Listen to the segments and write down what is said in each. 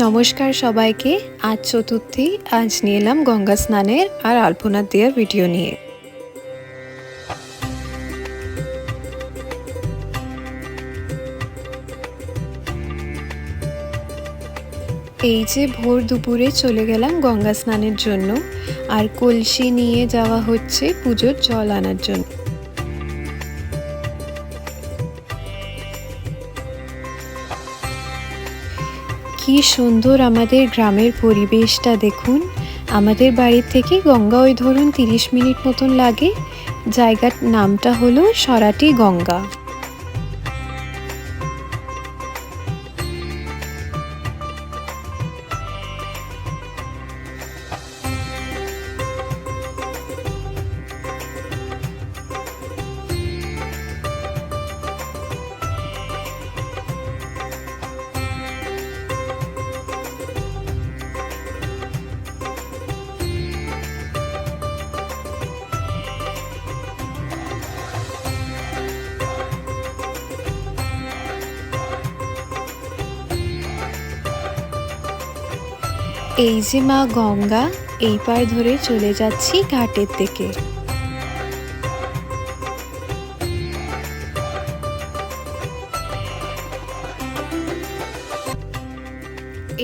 নমস্কার সবাইকে। আজ চতুর্থী। আজ নিয়ে এলাম গঙ্গা স্নানের আর আলপনা দেওয়ার ভিডিও নিয়ে। এই যে ভোর দুপুরে চলে গেলাম গঙ্গা স্নানের জন্য, আর কলসি নিয়ে যাওয়া হচ্ছে পুজোর জল আনার জন্য। কি সুন্দর আমাদের গ্রামের পরিবেশটা দেখুন। আমাদের বাড়ির থেকে গঙ্গা ওই ধরুন 30 মিনিট মতন লাগে। জায়গার নামটা হলো সরাটি গঙ্গা। এই যে মা গঙ্গা, এই পার ধরে চলে যাচ্ছি ঘাটের দিকে।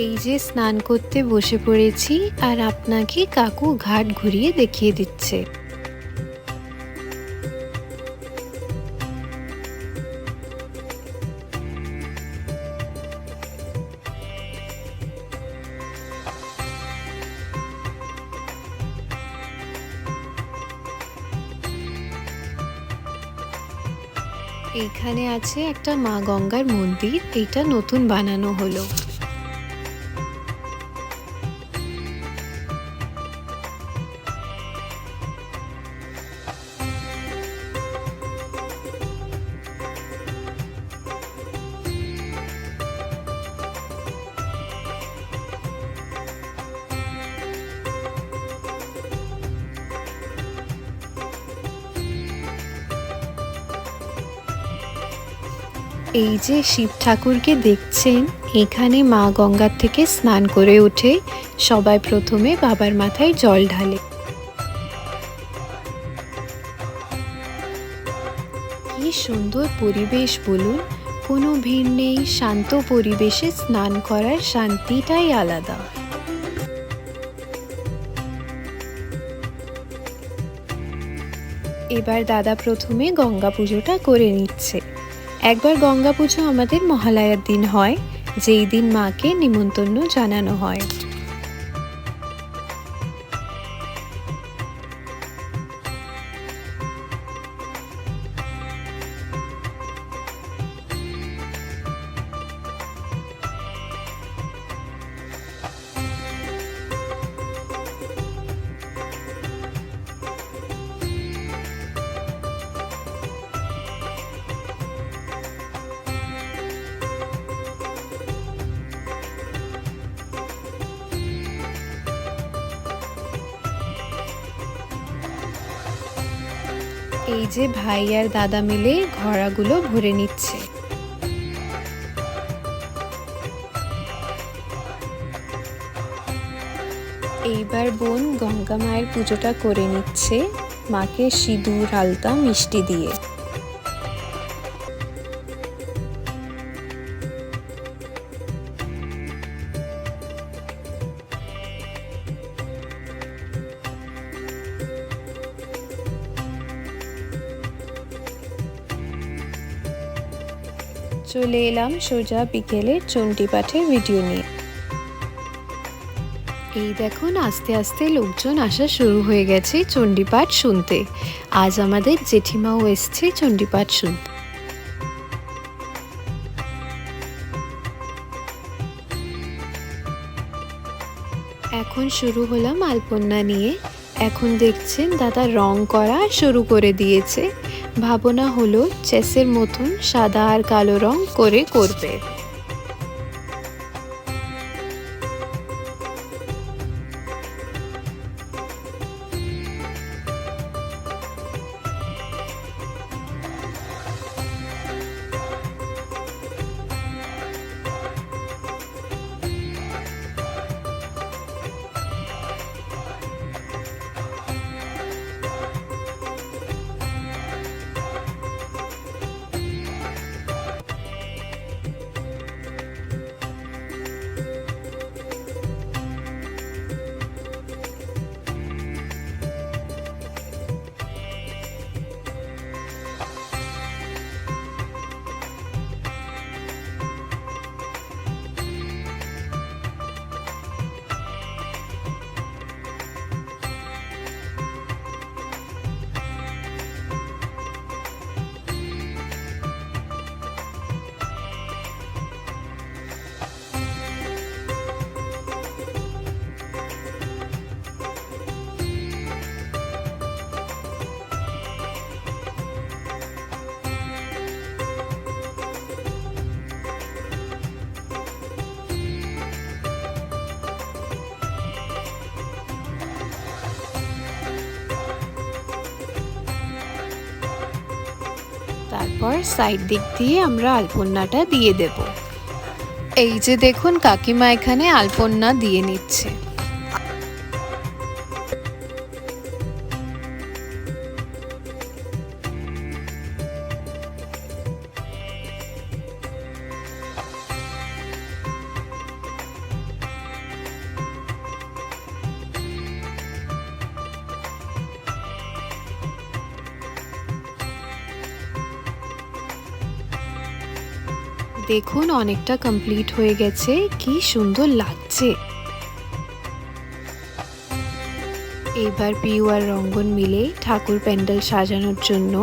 এই যে স্নান করতে বসে পড়েছি, আর আপনাকে কাকু ঘাট ঘুরিয়ে দেখিয়ে দিচ্ছে। এইখানে আছে একটা মা গঙ্গার মন্দির, এটা নতুন বানানো হলো। এই যে শিব ঠাকুরকে দেখছেন, এখানে মা গঙ্গার থেকে স্নান করে উঠে সবাই প্রথমে বাবার মাথায় জল ঢালে। কি সুন্দর পরিবেশ বলুন, কোনো ভিড় নেই, শান্ত পরিবেশে স্নান করার শান্তিটাই আলাদা। এবার দাদা প্রথমে গঙ্গা পুজোটা করে নিচ্ছে। একবার গঙ্গা পুজো আমাদের মহালয়ার দিন হয়, যেই দিন মাকে নিমন্ত্রণ জানানো হয়। এই যে ভাই আর দাদা মিলে ঘড়াগুলো ভরে নিচ্ছে। এইবার বোন গঙ্গা মায়ের পুজোটা করে নিচ্ছে, মাকে সিঁদুর আলতা মিষ্টি দিয়ে। চলে এলাম সোজা বিকেলের চণ্ডী পাঠের ভিডিও নিয়ে। এই দেখুন আস্তে আস্তে লোকজন আসা শুরু হয়ে গেছে চণ্ডী পাঠ শুনতে। আজ আমাদের জেঠিমাও এসছে চণ্ডী পাঠ শুনতে। এখন শুরু হলাম আলপনা নিয়ে। এখন দেখছেন দাদা রং করা শুরু করে দিয়েছে। ভাবনা হলো চেসের মতন সাদা আর কালো রং করে করবে। তারপর সাইড দিক দিয়ে আমরা আলপনাটা দিয়ে দেব। এই যে দেখুন কাকিমা এখানে আলপনা দিয়ে নিচ্ছে। দেখুন অনেকটা কমপ্লিট হয়ে গেছে, কি সুন্দর লাগছে। এবার পিউ আর রঙ্গন মিলে ঠাকুর প্যান্ডেল সাজানোর জন্য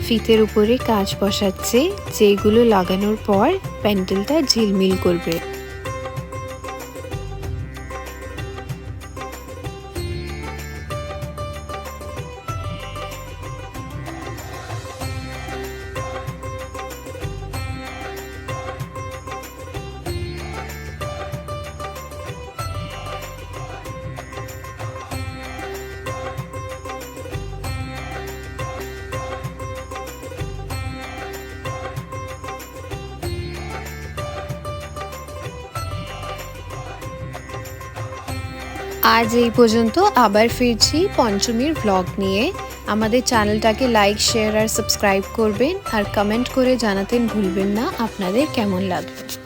ফিতের উপরে কাঁচ বসাচ্ছে, যেগুলো লাগানোর পর প্যান্ডেলটা ঝিলমিল করবে। আজ এই পর্যন্ত, আবার ফিরছি পঞ্চমীর ব্লগ নিয়ে। আমাদের চ্যানেলটাকে লাইক, শেয়ার আর সাবস্ক্রাইব করবেন, আর কমেন্ট করে জানাতে ভুলবেন না আপনাদের কেমন লাগবে।